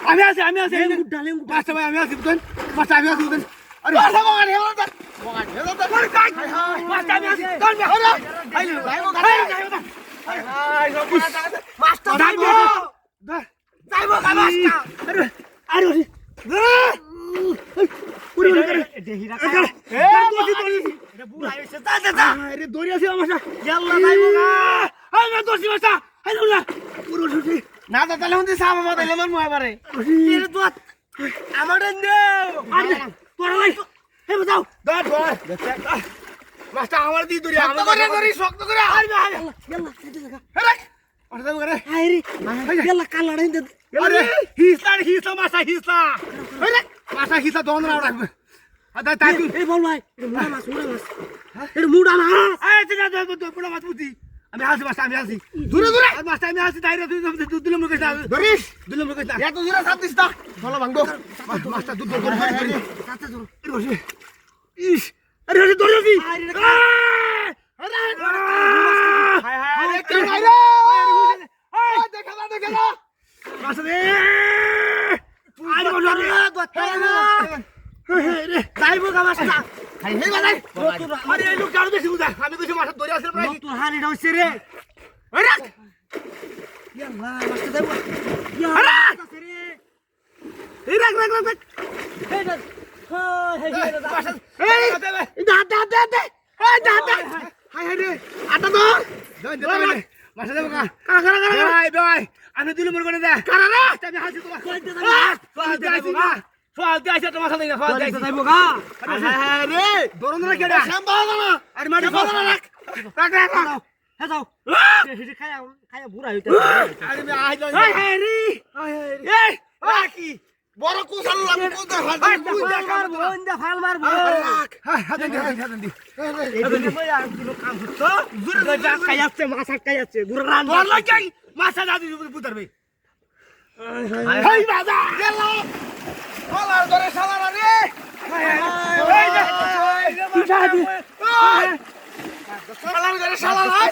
আমি আছি মাস্টার ভাই আমি আছি বুঝলেন মাস্টার আমি আছি বুঝলেন আরে মাস্টার আমি আছি মাস্টার যাইবো যাইবো মাস্টার আরে পুরো দেহিরা এটা বুড়া হইছে যা আরে দড়ি আছে আমার সাথে ইয়াল্লা যাইবো গা আই না দড়ি মাস্টার আই না পুরো ছুটি না তো তাহলে হতে সামা মত এলে মন মহাবারে এর তো আমার দেও আরে তোরা লাই হে বাজাও দর মাস্টার আমার দি দড়ি আমার দড়ি শক্ত করে আরে ইয়াল্লা সেটা লাগা আরে আরে যাও করে আরে ইয়াল্লা কালা রে আরে হিসা মাসা হিসা আরে মাসা হিসা দন না রাখবে আদা তাই এই বল ভাই মুড়া মাছ এটা মুড়া মাছ এই যা মুড়া মাছ বুঝি আমি আসি মাস্টার আমি আসি দূরে মাস্টার আমি আসি দাইরে তুই দিলাম লোকে ধরিস দিলাম লোকে এত দূরে সাথ দিস না ভালো ভাঙবো মাস্টার দুধ ধরে সাথে ধরো এর বসে ইস আরে আরে ধরেছি আরে হায় হায় কে ভাই রে দেখা না মাস্টার রে আরে বল রে রে যাইবো গা মাস্টার হাই হে বালাই আরে এই লোক জানো বেশি বুঝা আমি কইছি মাস্টার ধরে আসল প্রায় তোর হানিটা হইছে রে আরে ইয়াল্লা মাস্টার যাইবো ইয়াল্লা রে এই রাখ এই দা এই হাই রে আটা তো মাস্টার যাইবো গা কারা ভাই ভাই আমি দিলু মর করে দে কারা রে আমি হাসি তোমার সোয়াল দিয়ে আসে তোমার সাথে সোয়াল দিয়ে যাইবো গা হ্যাঁ রে দরন রে কেডা সাম্বাও না আরে মাটি ফলা রাখ হে যাও হেডি খায়া বুড়া হইতে আরে মে আই যাই হ্যাঁ রে এই রাকি বড় কুসাল লাগু কুদা ফাল বন্ধা ফাল মারবো হ্যাঁ হাতেন দি এই ভাই আর দুটো কাম হচ্ছে জুরে যা খাইছে মাছ খাইছে গুড় রান বল লাগি মাছ দাদি বুঝারবে হাই বাবা গেল শালার ধরে শালার রে এই শালার ধরে শালার